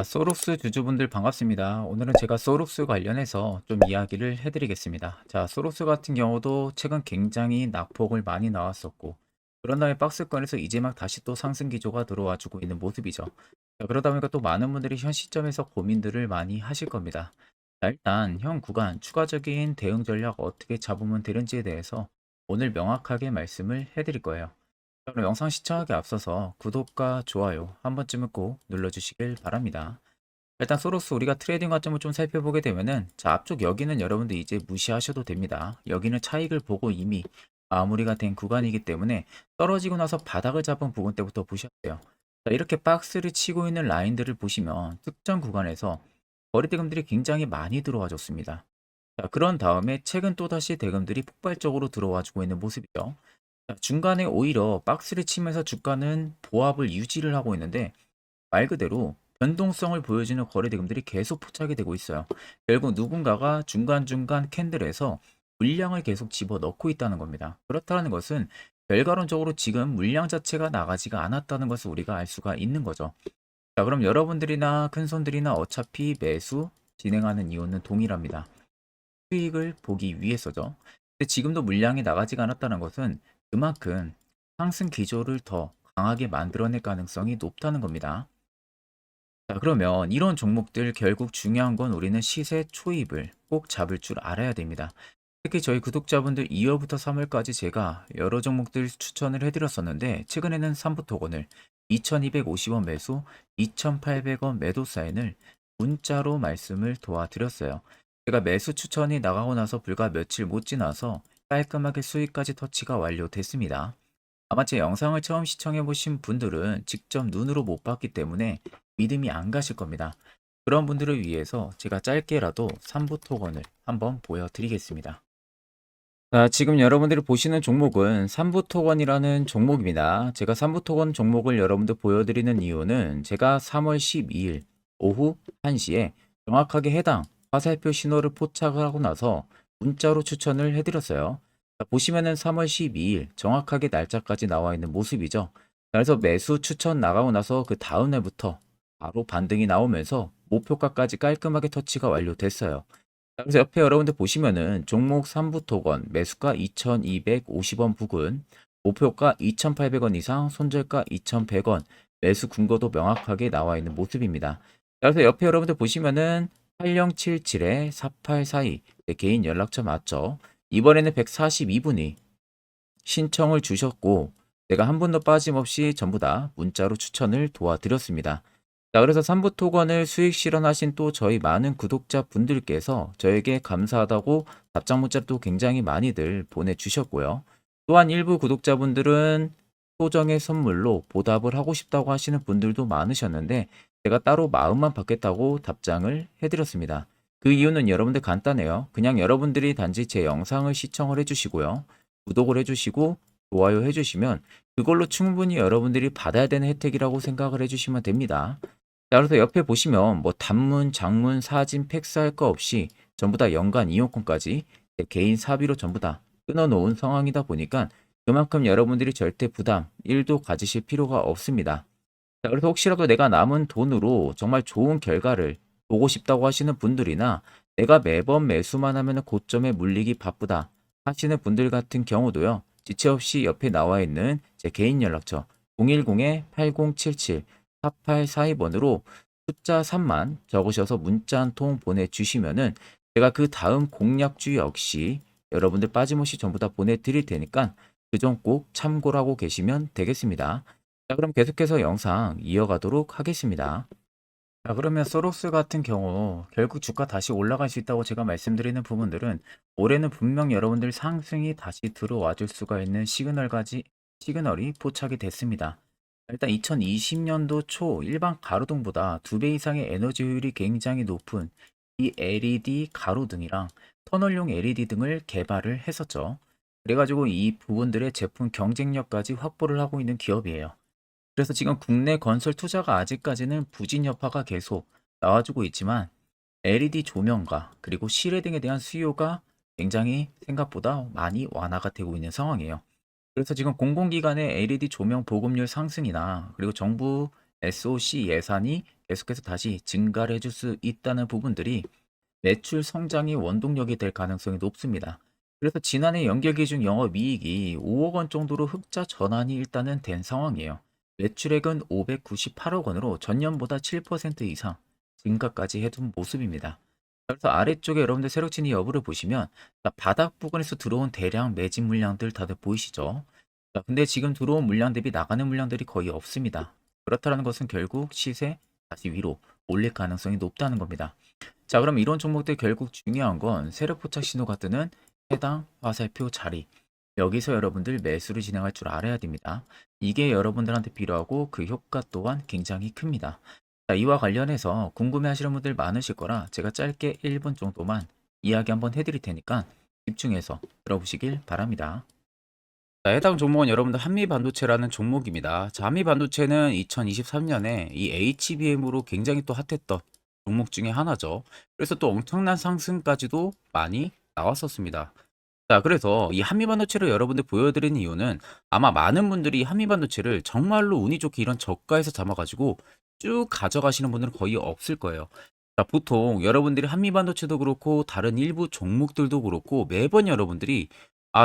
소록스 주주분들 반갑습니다. 오늘은 제가 소록스 관련해서 좀 이야기를 해드리겠습니다. 소록스 같은 경우도 최근 굉장히 낙폭을 많이 나왔었고, 그런 다음에 박스권에서 이제 막 다시 또 상승 기조가 들어와 주고 있는 모습이죠. 그러다 보니까 또 많은 분들이 현 시점에서 고민들을 많이 하실 겁니다. 일단 현 구간 추가적인 대응 전략 어떻게 잡으면 되는지에 대해서 오늘 명확하게 말씀을 해드릴 거예요. 그럼 영상 시청하기 앞서서 구독과 좋아요 한 번쯤은 꼭 눌러주시길 바랍니다. 일단 소로스 우리가 트레이딩 관점을 좀 살펴보게 되면은 앞쪽 여기는 여러분들 이제 무시하셔도 됩니다. 여기는 차익을 보고 이미 마무리가 된 구간이기 때문에 떨어지고 나서 바닥을 잡은 부분 때부터 보셔야 돼요. 이렇게 박스를 치고 있는 라인들을 보시면 특정 구간에서 거래대금들이 굉장히 많이 들어와 줬습니다. 그런 다음에 최근 또다시 대금들이 폭발적으로 들어와 주고 있는 모습이죠. 중간에 오히려 박스를 치면서 주가는 보합을 유지를 하고 있는데 말 그대로 변동성을 보여주는 거래 대금들이 계속 포착이 되고 있어요. 결국 누군가가 중간중간 캔들에서 물량을 계속 집어넣고 있다는 겁니다. 그렇다는 것은 결과론적으로 지금 물량 자체가 나가지가 않았다는 것을 우리가 알 수가 있는 거죠. 그럼 여러분들이나 큰손들이나 어차피 매수 진행하는 이유는 동일합니다. 수익을 보기 위해서죠. 근데 지금도 물량이 나가지가 않았다는 것은 그만큼 상승 기조를 더 강하게 만들어낼 가능성이 높다는 겁니다. 그러면 이런 종목들 결국 중요한 건 우리는 시세 초입을 꼭 잡을 줄 알아야 됩니다. 특히 저희 구독자분들 2월부터 3월까지 제가 여러 종목들 추천을 해드렸었는데 최근에는 삼부토건을 2250원 매수, 2800원 매도 사인을 문자로 말씀을 도와드렸어요. 제가 매수 추천이 나가고 나서 불과 며칠 못 지나서 깔끔하게 수익까지 터치가 완료됐습니다. 아마 제 영상을 처음 시청해 보신 분들은 직접 눈으로 못 봤기 때문에 믿음이 안 가실 겁니다. 그런 분들을 위해서 제가 짧게라도 3부 토건을 한번 보여드리겠습니다. 지금 여러분들이 보시는 종목은 3부 토건이라는 종목입니다. 제가 3부 토건 종목을 여러분들 보여드리는 이유는 제가 3월 12일 오후 1시에 정확하게 해당 화살표 신호를 포착을 하고 나서 문자로 추천을 해드렸어요. 보시면은 3월 12일 정확하게 날짜까지 나와 있는 모습이죠. 그래서 매수 추천 나가고 나서 그 다음 날부터 바로 반등이 나오면서 목표가까지 깔끔하게 터치가 완료됐어요. 그래서 옆에 여러분들 보시면은 종목 3부 토건 매수가 2250원 부근, 목표가 2800원 이상, 손절가 2100원, 매수 근거도 명확하게 나와 있는 모습입니다. 그래서 옆에 여러분들 보시면은 8077에 4842 개인 연락처 맞죠? 이번에는 142분이 신청을 주셨고 제가 한 분도 빠짐없이 전부 다 문자로 추천을 도와드렸습니다. 그래서 3부 토건을 수익 실현하신 또 저희 많은 구독자분들께서 저에게 감사하다고 답장 문자도 굉장히 많이들 보내주셨고요. 또한 일부 구독자분들은 소정의 선물로 보답을 하고 싶다고 하시는 분들도 많으셨는데 제가 따로 마음만 받겠다고 답장을 해드렸습니다. 그 이유는 여러분들 간단해요. 그냥 여러분들이 단지 제 영상을 시청을 해주시고요. 구독을 해주시고 좋아요 해주시면 그걸로 충분히 여러분들이 받아야 되는 혜택이라고 생각을 해주시면 됩니다. 그래서 옆에 보시면 뭐 단문, 장문, 사진, 팩스 할 거 없이 전부 다 연간 이용권까지 개인 사비로 전부 다 끊어놓은 상황이다 보니까 그만큼 여러분들이 절대 부담 1도 가지실 필요가 없습니다. 그래서 혹시라도 내가 남은 돈으로 정말 좋은 결과를 보고 싶다고 하시는 분들이나 내가 매번 매수만 하면 고점에 물리기 바쁘다 하시는 분들 같은 경우도요. 지체 없이 옆에 나와 있는 제 개인 연락처 010-8077-4842번으로 숫자 3만 적으셔서 문자 한 통 보내주시면은 제가 그 다음 공략주 역시 여러분들 빠짐없이 전부 다 보내드릴 테니까 그 점 꼭 참고를 하고 계시면 되겠습니다. 그럼 계속해서 영상 이어가도록 하겠습니다. 그러면 소록스 같은 경우 결국 주가 다시 올라갈 수 있다고 제가 말씀드리는 부분들은 올해는 분명 여러분들 상승이 다시 들어와 줄 수가 있는 시그널이 포착이 됐습니다. 일단 2020년도 초 일반 가로등보다 2배 이상의 에너지 효율이 굉장히 높은 이 LED 가로등이랑 터널용 LED 등을 개발을 했었죠. 그래가지고 이 부분들의 제품 경쟁력까지 확보를 하고 있는 기업이에요. 그래서 지금 국내 건설 투자가 아직까지는 부진 여파가 계속 나와주고 있지만 LED 조명과 그리고 실외 등에 대한 수요가 굉장히 생각보다 많이 완화가 되고 있는 상황이에요. 그래서 지금 공공기관의 LED 조명 보급률 상승이나 그리고 정부 SOC 예산이 계속해서 다시 증가를 해줄 수 있다는 부분들이 매출 성장의 원동력이 될 가능성이 높습니다. 그래서 지난해 연결기준 영업이익이 5억 원 정도로 흑자 전환이 일단은 된 상황이에요. 매출액은 598억 원으로 전년보다 7% 이상 증가까지 해둔 모습입니다. 그래서 아래쪽에 여러분들 세력 진입 여부를 보시면 바닥 부근에서 들어온 대량 매집 물량들 다들 보이시죠? 자, 근데 지금 들어온 물량 대비 나가는 물량들이 거의 없습니다. 그렇다는 것은 결국 시세 다시 위로 올릴 가능성이 높다는 겁니다. 자, 그럼 이런 종목들 결국 중요한 건 세력 포착 신호가 뜨는 해당 화살표 자리. 여기서 여러분들 매수를 진행할 줄 알아야 됩니다. 이게 여러분들한테 필요하고 그 효과 또한 굉장히 큽니다. 자, 이와 관련해서 궁금해 하시는 분들 많으실 거라 제가 짧게 1분 정도만 이야기 한번 해드릴 테니까 집중해서 들어보시길 바랍니다. 자, 해당 종목은 여러분들 한미반도체라는 종목입니다. 자, 한미반도체는 2023년에 이 HBM으로 굉장히 또 핫했던 종목 중에 하나죠. 그래서 또 엄청난 상승까지도 많이 나왔었습니다. 자, 그래서 이 한미반도체를 여러분들 보여드리는 이유는 아마 많은 분들이 한미반도체를 정말로 운이 좋게 이런 저가에서 잡아가지고 쭉 가져가시는 분들은 거의 없을 거예요. 자, 보통 여러분들이 한미반도체도 그렇고 다른 일부 종목들도 그렇고 매번 여러분들이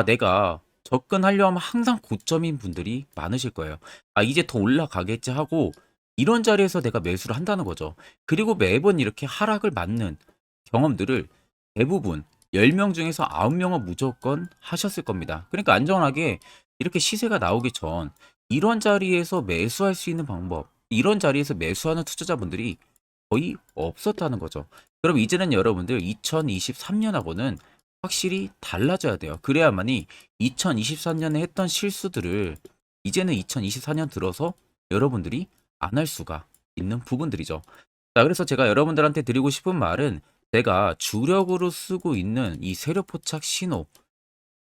내가 접근하려 하면 항상 고점인 분들이 많으실 거예요. 이제 더 올라가겠지 하고 이런 자리에서 내가 매수를 한다는 거죠. 그리고 매번 이렇게 하락을 맞는 경험들을 대부분 10명 중에서 9명은 무조건 하셨을 겁니다. 그러니까 안전하게 이렇게 시세가 나오기 전 이런 자리에서 매수할 수 있는 방법, 이런 자리에서 매수하는 투자자분들이 거의 없었다는 거죠. 그럼 이제는 여러분들 2023년하고는 확실히 달라져야 돼요. 그래야만이 2023년에 했던 실수들을 이제는 2024년 들어서 여러분들이 안 할 수가 있는 부분들이죠. 자, 그래서 제가 여러분들한테 드리고 싶은 말은 제가 주력으로 쓰고 있는 이 세력 포착 신호,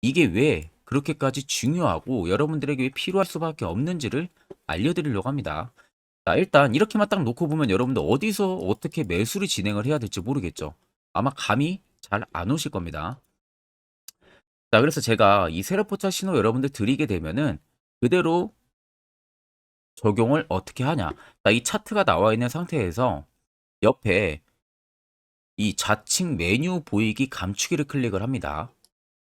이게 왜 그렇게까지 중요하고 여러분들에게 왜 필요할 수밖에 없는지를 알려드리려고 합니다. 자, 일단 이렇게만 딱 놓고 보면 여러분들 어디서 어떻게 매수를 진행을 해야 될지 모르겠죠. 아마 감이 잘 안 오실 겁니다. 자, 그래서 제가 이 세력 포착 신호 여러분들 드리게 되면은 그대로 적용을 어떻게 하냐. 자, 이 차트가 나와 있는 상태에서 옆에 이 좌측 메뉴 보이기 감추기를 클릭을 합니다.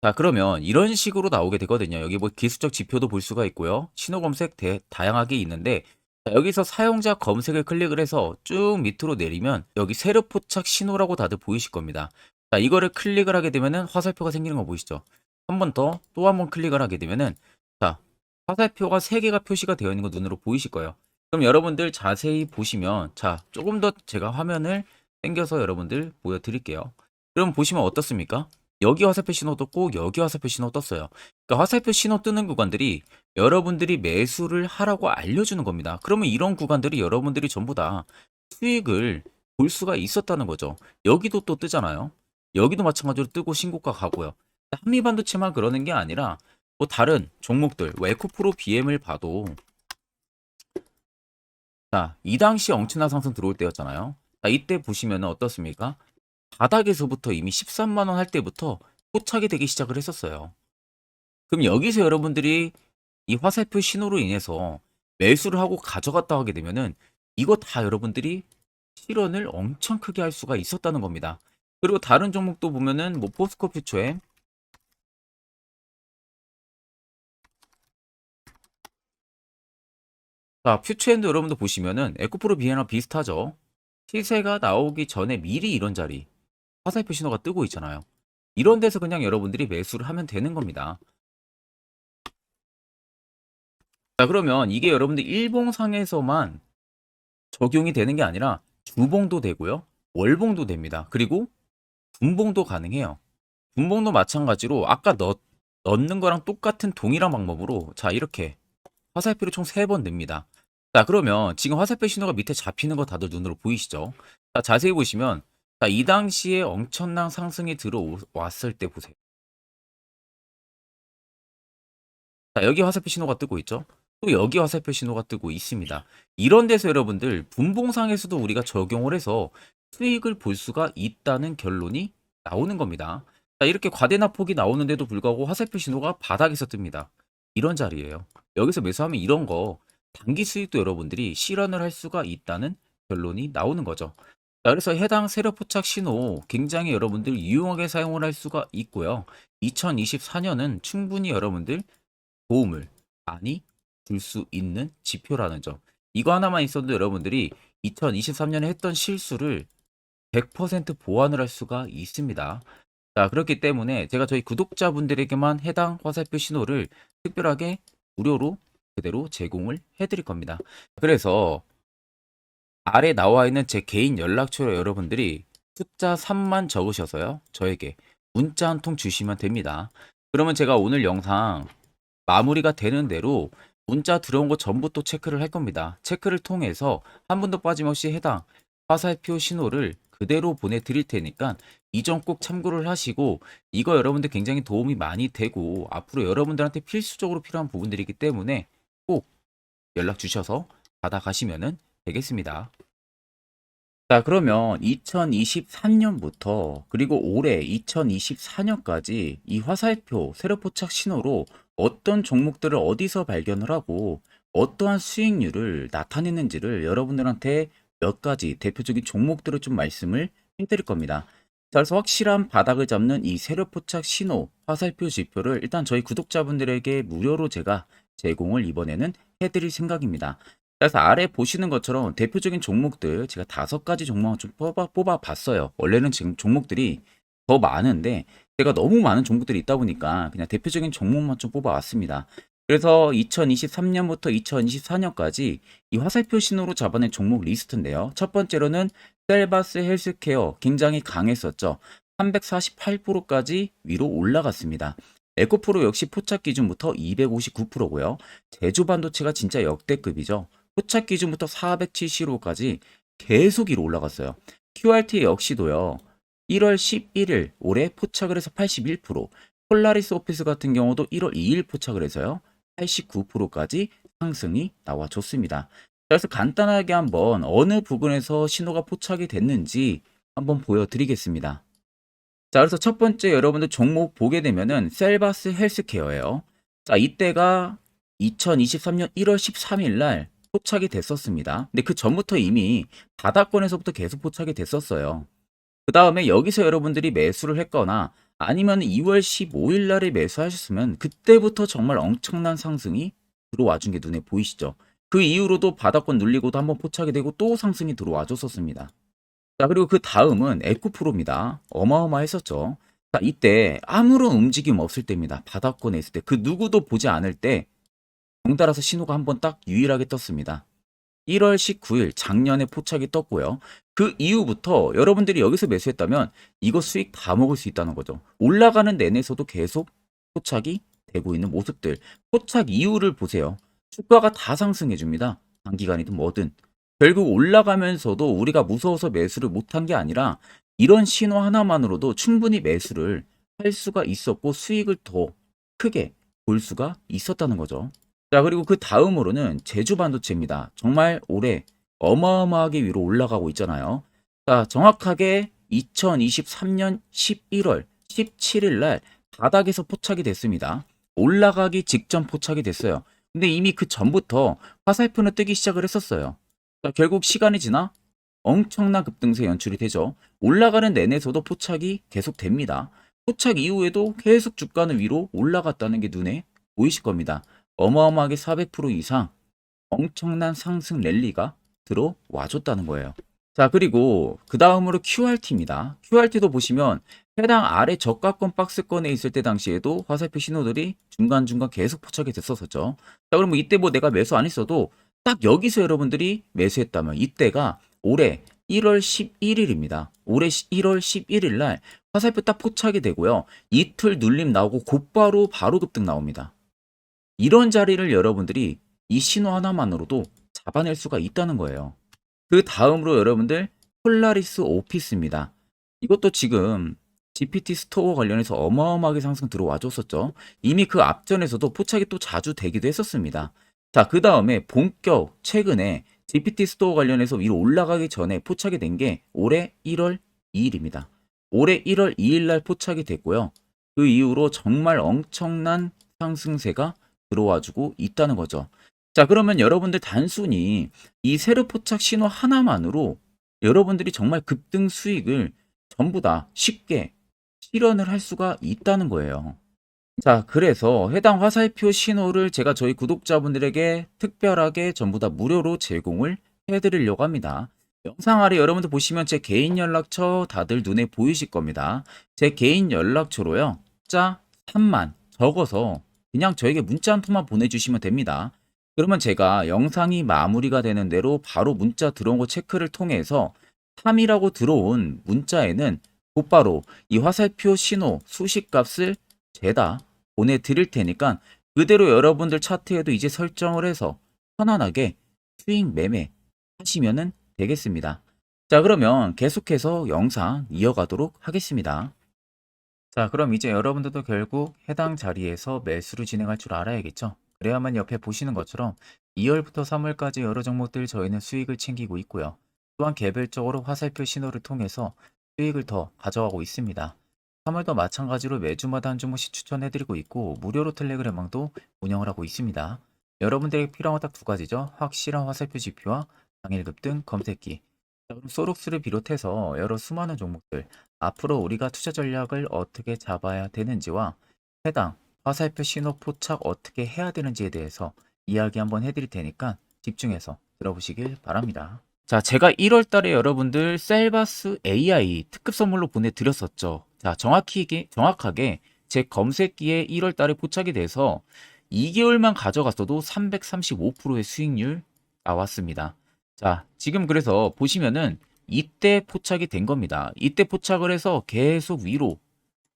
자, 그러면 이런 식으로 나오게 되거든요. 여기 뭐 기술적 지표도 볼 수가 있고요. 신호 검색 다양하게 있는데 자, 여기서 사용자 검색을 클릭을 해서 쭉 밑으로 내리면 여기 세력 포착 신호라고 다들 보이실 겁니다. 자, 이거를 클릭을 하게 되면은 화살표가 생기는 거 보이시죠? 한 번 더 또 한 번 클릭을 하게 되면은 자, 화살표가 3개가 표시가 되어 있는 거 눈으로 보이실 거예요. 그럼 여러분들 자세히 보시면 자, 조금 더 제가 화면을 당겨서 여러분들 보여드릴게요. 그럼 보시면 어떻습니까? 여기 화살표 신호 떴고 여기 화살표 신호 떴어요. 그러니까 화살표 신호 뜨는 구간들이 여러분들이 매수를 하라고 알려주는 겁니다. 그러면 이런 구간들이 여러분들이 전부 다 수익을 볼 수가 있었다는 거죠. 여기도 또 뜨잖아요. 여기도 마찬가지로 뜨고 신고가 가고요. 한미반도체만 그러는 게 아니라 뭐 다른 종목들, 뭐 에코프로 BM을 봐도 자, 이 당시 엄청난 상승 들어올 때였잖아요. 자, 이때 보시면 어떻습니까? 바닥에서부터 이미 13만 원 할 때부터 포착이 되기 시작을 했었어요. 그럼 여기서 여러분들이 이 화살표 신호로 인해서 매수를 하고 가져갔다 하게 되면은 이거 다 여러분들이 실현을 엄청 크게 할 수가 있었다는 겁니다. 그리고 다른 종목도 보면은 뭐 포스코 퓨처엠, 자, 퓨처엠도 여러분들 보시면은 에코프로 비에나 비슷하죠. 시세가 나오기 전에 미리 이런 자리 화살표 신호가 뜨고 있잖아요. 이런 데서 그냥 여러분들이 매수를 하면 되는 겁니다. 자, 그러면 이게 여러분들 일봉상에서만 적용이 되는 게 아니라 주봉도 되고요. 월봉도 됩니다. 그리고 분봉도 가능해요. 분봉도 마찬가지로 아까 넣는 거랑 똑같은 동일한 방법으로 자, 이렇게 화살표를 총 3번 냅니다. 자, 그러면 지금 화살표 신호가 밑에 잡히는 거 다들 눈으로 보이시죠? 자, 자세히 보시면 자, 이 당시에 엄청난 상승이 들어왔을 때 보세요. 자, 여기 화살표 신호가 뜨고 있죠? 또 여기 화살표 신호가 뜨고 있습니다. 이런 데서 여러분들 분봉상에서도 우리가 적용을 해서 수익을 볼 수가 있다는 결론이 나오는 겁니다. 자, 이렇게 과대납폭이 나오는데도 불구하고 화살표 신호가 바닥에서 뜹니다. 이런 자리예요. 여기서 매수하면 이런 거 단기 수익도 여러분들이 실현을 할 수가 있다는 결론이 나오는 거죠. 자, 그래서 해당 세력 포착 신호 굉장히 여러분들 유용하게 사용을 할 수가 있고요. 2024년은 충분히 여러분들 도움을 많이 줄 수 있는 지표라는 점. 이거 하나만 있어도 여러분들이 2023년에 했던 실수를 100% 보완을 할 수가 있습니다. 자, 그렇기 때문에 제가 저희 구독자분들에게만 해당 화살표 신호를 특별하게 무료로 그대로 제공을 해드릴 겁니다. 그래서 아래 나와 있는 제 개인 연락처로 여러분들이 숫자 3만 적으셔서요. 저에게 문자 한 통 주시면 됩니다. 그러면 제가 오늘 영상 마무리가 되는 대로 문자 들어온 거 전부 또 체크를 할 겁니다. 체크를 통해서 한 번도 빠짐없이 해당 화살표 신호를 그대로 보내드릴 테니까 이 점 꼭 참고를 하시고, 이거 여러분들 굉장히 도움이 많이 되고 앞으로 여러분들한테 필수적으로 필요한 부분들이기 때문에 꼭 연락 주셔서 받아가시면 되겠습니다. 자, 그러면 2023년부터 그리고 올해 2024년까지 이 화살표 세력 포착 신호로 어떤 종목들을 어디서 발견을 하고 어떠한 수익률을 나타내는지를 여러분들한테 몇 가지 대표적인 종목들을 좀 말씀을 해드릴 겁니다. 자, 그래서 확실한 바닥을 잡는 이 세력 포착 신호 화살표 지표를 일단 저희 구독자분들에게 무료로 제가 제공을 이번에는 해드릴 생각입니다. 그래서 아래 보시는 것처럼 대표적인 종목들 제가 5가지 종목을 좀 뽑아 봤어요. 원래는 지금 종목들이 더 많은데 제가 너무 많은 종목들이 있다 보니까 그냥 대표적인 종목만 좀 뽑아 왔습니다. 그래서 2023년부터 2024년까지 이 화살표 신호로 잡아낸 종목 리스트인데요. 첫 번째로는 셀바스 헬스케어 굉장히 강했었죠. 348%까지 위로 올라갔습니다. 에코프로 역시 포착 기준부터 259%고요. 제주반도체가 진짜 역대급이죠. 포착 기준부터 470호까지 계속 위로 올라갔어요. QRT 역시도요. 1월 11일 올해 포착을 해서 81%, 폴라리스 오피스 같은 경우도 1월 2일 포착을 해서요. 89%까지 상승이 나와줬습니다. 그래서 간단하게 한번 어느 부분에서 신호가 포착이 됐는지 한번 보여드리겠습니다. 자, 그래서 첫 번째 여러분들 종목 보게 되면은 셀바스 헬스케어예요. 자, 이때가 2023년 1월 13일 날 포착이 됐었습니다. 근데 그 전부터 이미 바닥권에서부터 계속 포착이 됐었어요. 그 다음에 여기서 여러분들이 매수를 했거나 아니면 2월 15일 날에 매수하셨으면 그때부터 정말 엄청난 상승이 들어와 준 게 눈에 보이시죠? 그 이후로도 바닥권 눌리고도 한번 포착이 되고 또 상승이 들어와 줬었습니다. 자, 그리고 그 다음은 에코프로입니다. 어마어마했었죠. 자, 이때 아무런 움직임 없을 때입니다. 바닥권에 있을 때. 그 누구도 보지 않을 때 덩달아서 신호가 한번 딱 유일하게 떴습니다. 1월 19일 작년에 포착이 떴고요. 그 이후부터 여러분들이 여기서 매수했다면 이거 수익 다 먹을 수 있다는 거죠. 올라가는 내내서도 계속 포착이 되고 있는 모습들. 포착 이후를 보세요. 주가가 다 상승해 줍니다. 단기간이든 뭐든. 결국 올라가면서도 우리가 무서워서 매수를 못한 게 아니라 이런 신호 하나만으로도 충분히 매수를 할 수가 있었고 수익을 더 크게 볼 수가 있었다는 거죠. 자, 그리고 그 다음으로는 제주 반도체입니다. 정말 올해 어마어마하게 위로 올라가고 있잖아요. 자, 정확하게 2023년 11월 17일 날 바닥에서 포착이 됐습니다. 올라가기 직전 포착이 됐어요. 근데 이미 그 전부터 화살표는 뜨기 시작을 했었어요. 자, 결국 시간이 지나 엄청난 급등세 연출이 되죠. 올라가는 내내서도 포착이 계속 됩니다. 포착 이후에도 계속 주가는 위로 올라갔다는 게 눈에 보이실 겁니다. 어마어마하게 400% 이상 엄청난 상승 랠리가 들어와 줬다는 거예요. 자, 그리고 그 다음으로 QRT입니다. QRT도 보시면 해당 아래 저가권 박스권에 있을 때 당시에도 화살표 신호들이 중간중간 계속 포착이 됐었었죠. 자, 그러면 이때 뭐 내가 매수 안 했어도 딱 여기서 여러분들이 매수했다면 이때가 올해 1월 11일입니다. 올해 1월 11일 날 화살표 딱 포착이 되고요. 이틀 눌림 나오고 곧바로 바로 급등 나옵니다. 이런 자리를 여러분들이 이 신호 하나만으로도 잡아낼 수가 있다는 거예요. 그 다음으로 여러분들 폴라리스 오피스입니다. 이것도 지금 GPT 스토어 관련해서 어마어마하게 상승 들어와 줬었죠. 이미 그 앞전에서도 포착이 또 자주 되기도 했었습니다. 자, 그 다음에 본격 최근에 GPT 스토어 관련해서 위로 올라가기 전에 포착이 된 게 올해 1월 2일입니다. 올해 1월 2일 날 포착이 됐고요. 그 이후로 정말 엄청난 상승세가 들어와주고 있다는 거죠. 자, 그러면 여러분들 단순히 이 세르 포착 신호 하나만으로 여러분들이 정말 급등 수익을 전부 다 쉽게 실현을 할 수가 있다는 거예요. 자, 그래서 해당 화살표 신호를 제가 저희 구독자분들에게 특별하게 전부 다 무료로 제공을 해 드리려고 합니다. 영상 아래 여러분들 보시면 제 개인 연락처 다들 눈에 보이실 겁니다. 제 개인 연락처로요. 숫자 3만 적어서 그냥 저에게 문자 한 통만 보내주시면 됩니다. 그러면 제가 영상이 마무리가 되는 대로 바로 문자 들어온 거 체크를 통해서 3이라고 들어온 문자에는 곧바로 이 화살표 신호 수식값을 죄다 보내드릴 테니까 그대로 여러분들 차트에도 이제 설정을 해서 편안하게 수익 매매 하시면 되겠습니다. 자, 그러면 계속해서 영상 이어가도록 하겠습니다. 자, 그럼 이제 여러분들도 결국 해당 자리에서 매수를 진행할 줄 알아야겠죠. 그래야만 옆에 보시는 것처럼 2월부터 3월까지 여러 종목들 저희는 수익을 챙기고 있고요. 또한 개별적으로 화살표 신호를 통해서 수익을 더 가져가고 있습니다. 3월도 마찬가지로 매주마다 한 종목씩 추천해드리고 있고 무료로 텔레그램망도 운영을 하고 있습니다. 여러분들에게 필요한 건 딱 두 가지죠. 확실한 화살표 지표와 당일 급등 검색기. 자, 그럼 소록스를 비롯해서 여러 수많은 종목들 앞으로 우리가 투자 전략을 어떻게 잡아야 되는지와 해당 화살표 신호 포착 어떻게 해야 되는지에 대해서 이야기 한번 해드릴 테니까 집중해서 들어보시길 바랍니다. 자, 제가 1월 달에 여러분들 셀바스 AI 특급 선물로 보내드렸었죠. 자, 정확하게 제 검색기에 1월 달에 포착이 돼서 2개월만 가져갔어도 335%의 수익률 나왔습니다. 자, 지금 그래서 보시면은 이때 포착이 된 겁니다. 이때 포착을 해서 계속 위로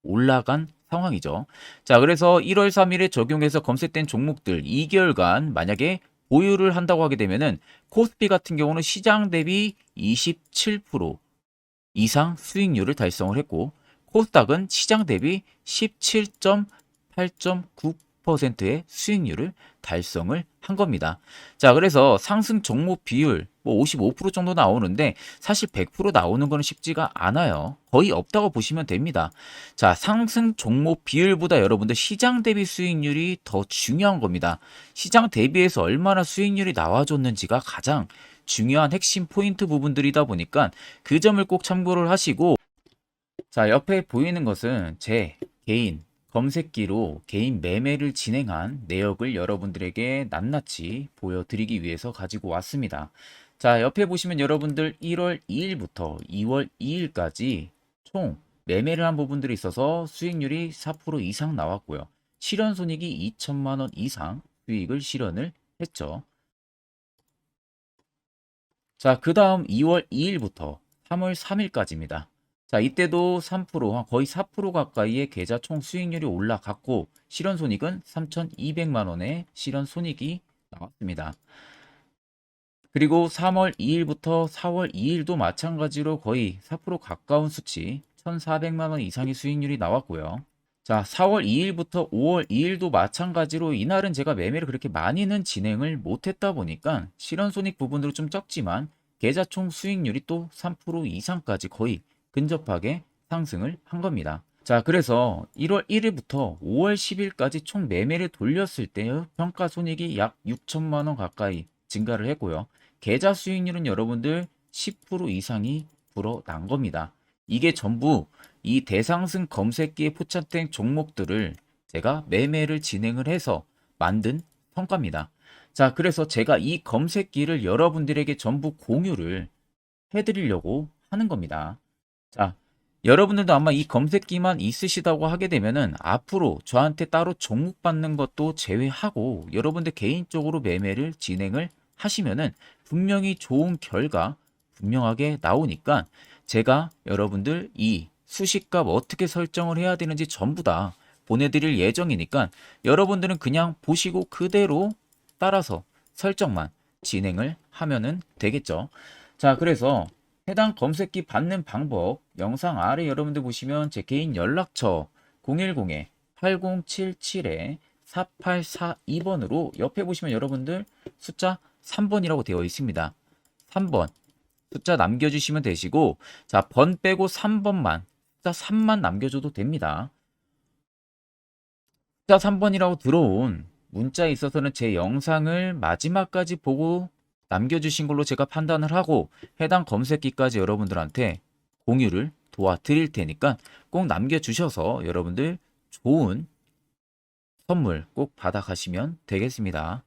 올라간 상황이죠. 자, 그래서 1월 3일에 적용해서 검색된 종목들 2개월간 만약에 보유를 한다고 하게 되면은 코스피 같은 경우는 시장 대비 27% 이상 수익률을 달성을 했고 코스닥은 시장 대비 17.8.9%의 수익률을 달성을 한 겁니다. 자, 그래서 상승 종목 비율 뭐 55% 정도 나오는데 사실 100% 나오는 거는 쉽지가 않아요. 거의 없다고 보시면 됩니다. 자, 상승 종목 비율보다 여러분들 시장 대비 수익률이 더 중요한 겁니다. 시장 대비해서 얼마나 수익률이 나와줬는지가 가장 중요한 핵심 포인트 부분들이다 보니까 그 점을 꼭 참고를 하시고, 자, 옆에 보이는 것은 제 개인 검색기로 개인 매매를 진행한 내역을 여러분들에게 낱낱이 보여드리기 위해서 가지고 왔습니다. 자, 옆에 보시면 여러분들 1월 2일부터 2월 2일까지 총 매매를 한 부분들이 있어서 수익률이 4% 이상 나왔고요. 실현 손익이 2천만 원 이상 수익을 실현을 했죠. 자, 그 다음 2월 2일부터 3월 3일까지입니다. 자, 이때도 3%, 거의 4% 가까이의 계좌 총 수익률이 올라갔고, 실현손익은 3,200만 원의 실현손익이 나왔습니다. 그리고 3월 2일부터 4월 2일도 마찬가지로 거의 4% 가까운 수치, 1,400만 원 이상의 수익률이 나왔고요. 자, 4월 2일부터 5월 2일도 마찬가지로 이날은 제가 매매를 그렇게 많이는 진행을 못했다 보니까 실현손익 부분으로 좀 적지만 계좌 총 수익률이 또 3% 이상까지 거의 근접하게 상승을 한 겁니다. 자, 그래서 1월 1일부터 5월 10일까지 총 매매를 돌렸을 때의 평가 손익이 약 6천만 원 가까이 증가를 했고요. 계좌 수익률은 여러분들 10% 이상이 불어난 겁니다. 이게 전부 이 대상승 검색기에 포착된 종목들을 제가 매매를 진행을 해서 만든 성과입니다. 자, 그래서 제가 이 검색기를 여러분들에게 전부 공유를 해드리려고 하는 겁니다. 자, 여러분들도 아마 이 검색기만 있으시다고 하게 되면은 앞으로 저한테 따로 종목 받는 것도 제외하고 여러분들 개인적으로 매매를 진행을 하시면은 분명히 좋은 결과 분명하게 나오니까 제가 여러분들 이 수식값 어떻게 설정을 해야 되는지 전부 다 보내드릴 예정이니까 여러분들은 그냥 보시고 그대로 따라서 설정만 진행을 하면은 되겠죠. 자, 그래서 해당 검색기 받는 방법 영상 아래 여러분들 보시면 제 개인 연락처 010-8077-4842번으로 옆에 보시면 여러분들 숫자 3번이라고 되어 있습니다. 3번 숫자 남겨주시면 되시고, 자, 번 빼고 3번만 숫자 3만 남겨줘도 됩니다. 숫자 3번이라고 들어온 문자에 있어서는 제 영상을 마지막까지 보고 남겨주신 걸로 제가 판단을 하고 해당 검색기까지 여러분들한테 공유를 도와드릴 테니까 꼭 남겨주셔서 여러분들 좋은 선물 꼭 받아가시면 되겠습니다.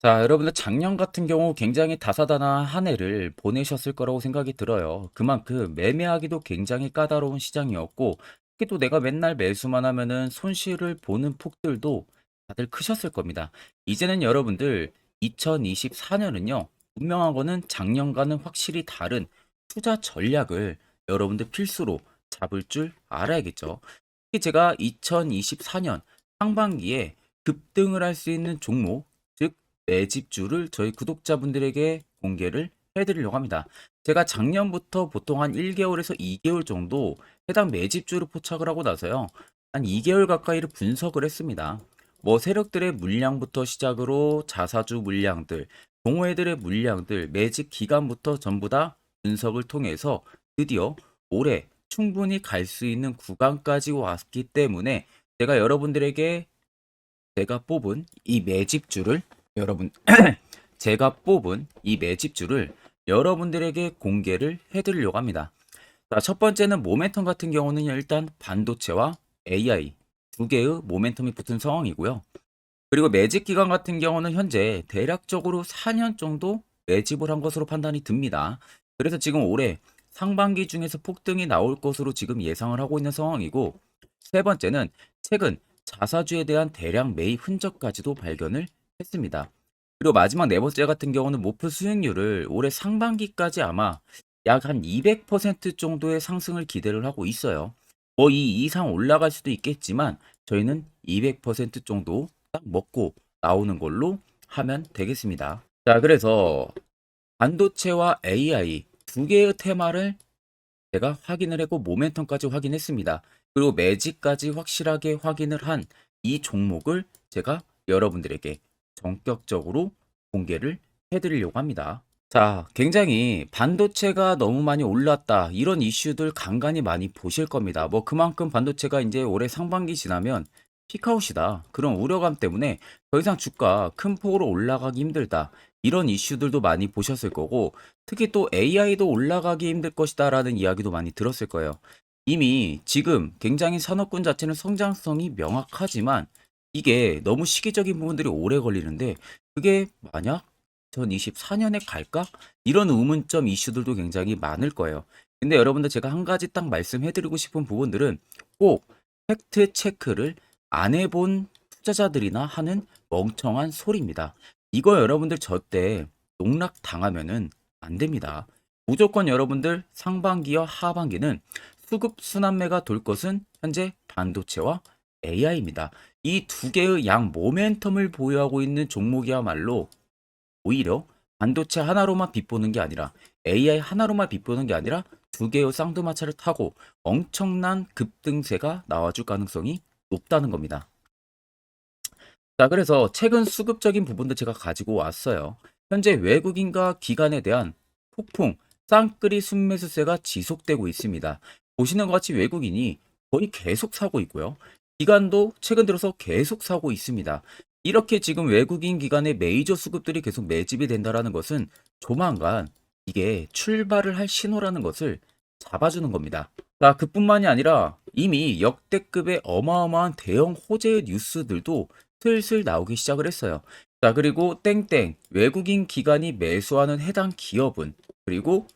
자, 여러분들 작년 같은 경우 굉장히 다사다난한 한 해를 보내셨을 거라고 생각이 들어요. 그만큼 매매하기도 굉장히 까다로운 시장이었고, 특히 또 내가 맨날 매수만 하면은 손실을 보는 폭들도 다들 크셨을 겁니다. 이제는 여러분들 2024년은요, 분명한 거는 작년과는 확실히 다른 투자 전략을 여러분들 필수로 잡을 줄 알아야겠죠. 특히 제가 2024년 상반기에 급등을 할 수 있는 종목, 즉 매집주를 저희 구독자분들에게 공개를 해드리려고 합니다. 제가 작년부터 보통 한 1개월에서 2개월 정도 해당 매집주를 포착을 하고 나서요. 한 2개월 가까이를 분석을 했습니다. 뭐 세력들의 물량부터 시작으로 자사주 물량들, 동호회들의 물량들, 매집 기간부터 전부 다 분석을 통해서 드디어 올해 충분히 갈 수 있는 구간까지 왔기 때문에 제가 여러분들에게 제가 뽑은 이 매집주를 여러분 제가 뽑은 이 매집주를 여러분들에게 공개를 해드리려고 합니다. 자, 첫 번째는 모멘텀 같은 경우는 일단 반도체와 AI 두 개의 모멘텀이 붙은 상황이고요. 그리고 매집 기간 같은 경우는 현재 대략적으로 4년 정도 매집을 한 것으로 판단이 듭니다. 그래서 지금 올해 상반기 중에서 폭등이 나올 것으로 지금 예상을 하고 있는 상황이고, 세 번째는 최근 자사주에 대한 대량 매입 흔적까지도 발견을 했습니다. 그리고 마지막 네 번째 같은 경우는 목표 수익률을 올해 상반기까지 아마 약 한 200% 정도의 상승을 기대를 하고 있어요. 뭐 이 이상 올라갈 수도 있겠지만 저희는 200% 정도 딱 먹고 나오는 걸로 하면 되겠습니다. 자, 그래서 반도체와 AI 두 개의 테마를 제가 확인을 했고 모멘텀까지 확인했습니다. 그리고 매직까지 확실하게 확인을 한 이 종목을 제가 여러분들에게 전격적으로 공개를 해드리려고 합니다. 자, 굉장히 반도체가 너무 많이 올랐다, 이런 이슈들 간간히 많이 보실 겁니다. 뭐 그만큼 반도체가 이제 올해 상반기 지나면 피크아웃이다, 그런 우려감 때문에 더 이상 주가 큰 폭으로 올라가기 힘들다, 이런 이슈들도 많이 보셨을 거고, 특히 또 AI도 올라가기 힘들 것이다 라는 이야기도 많이 들었을 거예요. 이미 지금 굉장히 산업군 자체는 성장성이 명확하지만 이게 너무 시기적인 부분들이 오래 걸리는데, 그게 만약 2024년에 갈까? 이런 의문점 이슈들도 굉장히 많을 거예요. 근데 여러분들 제가 한 가지 딱 말씀해드리고 싶은 부분들은 꼭 팩트 체크를 안 해본 투자자들이나 하는 멍청한 소리입니다. 이거 여러분들 절대 농락 당하면은 안 됩니다. 무조건 여러분들 상반기와 하반기는 수급 순환매가 돌 것은 현재 반도체와 AI입니다. 이 두 개의 양 모멘텀을 보유하고 있는 종목이야말로 오히려 반도체 하나로만 빗보는 게 아니라 AI 하나로만 빗보는 게 아니라 두 개의 쌍두마차를 타고 엄청난 급등세가 나와줄 가능성이 높다는 겁니다. 자, 그래서 최근 수급적인 부분도 제가 가지고 왔어요. 현재 외국인과 기관에 대한 폭풍 쌍끌이 순매수세가 지속되고 있습니다. 보시는 것 같이 외국인이 거의 계속 사고 있고요. 기관도 최근 들어서 계속 사고 있습니다. 이렇게 지금 외국인 기관의 메이저 수급들이 계속 매집이 된다는 것은 조만간 이게 출발을 할 신호라는 것을 잡아주는 겁니다. 자, 그뿐만이 아니라 이미 역대급의 어마어마한 대형 호재의 뉴스들도 슬슬 나오기 시작을 했어요. 자, 그리고 땡땡 외국인 기관이 매수하는 해당 기업은, 그리고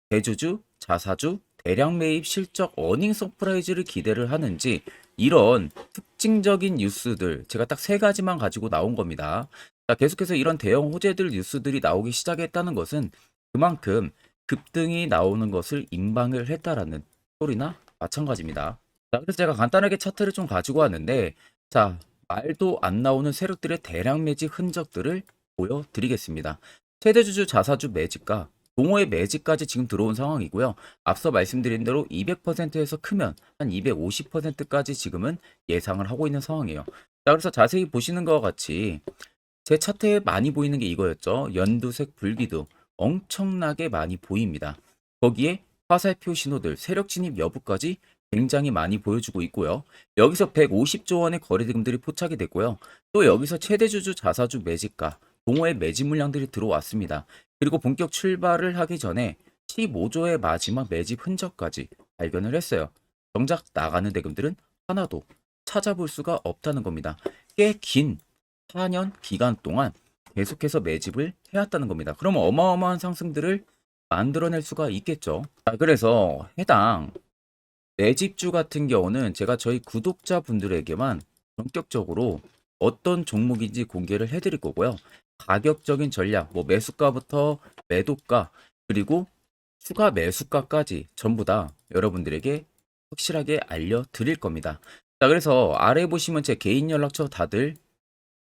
대주주, 자사주, 대량 매입 실적 어닝 서프라이즈를 기대를 하는지, 이런 특징적인 뉴스들 제가 딱 세 가지만 가지고 나온 겁니다. 자, 계속해서 이런 대형 호재들 뉴스들이 나오기 시작했다는 것은 그만큼 급등이 나오는 것을 임방을 했다라는 소리나 마찬가지입니다. 자, 그래서 제가 간단하게 차트를 좀 가지고 왔는데, 자, 말도 안 나오는 세력들의 대량 매집 흔적들을 보여드리겠습니다. 최대주주 자사주 매집과 동호회 매집까지 지금 들어온 상황이고요. 앞서 말씀드린 대로 200%에서 크면 한 250%까지 지금은 예상을 하고 있는 상황이에요. 자, 그래서 자세히 보시는 것과 같이 제 차트에 많이 보이는 게 이거였죠. 연두색 불기둥 엄청나게 많이 보입니다. 거기에 화살표 신호들, 세력 진입 여부까지 굉장히 많이 보여주고 있고요. 여기서 150조 원의 거래대금들이 포착이 됐고요. 또 여기서 최대주주 자사주 매집가, 동호회 매집 물량들이 들어왔습니다. 그리고 본격 출발을 하기 전에 15조의 마지막 매집 흔적까지 발견을 했어요. 정작 나가는 대금들은 하나도 찾아볼 수가 없다는 겁니다. 꽤 긴 4년 기간 동안 계속해서 매집을 해왔다는 겁니다. 그럼 어마어마한 상승들을 만들어낼 수가 있겠죠. 자, 그래서 해당 매집주 같은 경우는 제가 저희 구독자분들에게만 본격적으로 어떤 종목인지 공개를 해드릴 거고요. 가격적인 전략, 뭐 매수가부터 매도가, 그리고 추가 매수가까지 전부 다 여러분들에게 확실하게 알려드릴 겁니다. 자, 그래서 아래 보시면 제 개인 연락처 다들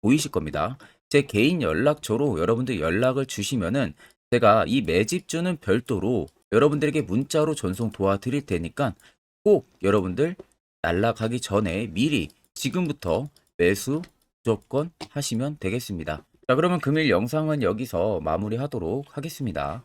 보이실 겁니다. 제 개인 연락처로 여러분들 연락을 주시면은 제가 이 매집주는 별도로 여러분들에게 문자로 전송 도와드릴 테니까 꼭 여러분들 날라가기 전에 미리 지금부터 매수 무조건 하시면 되겠습니다. 자, 그러면 금일 영상은 여기서 마무리하도록 하겠습니다.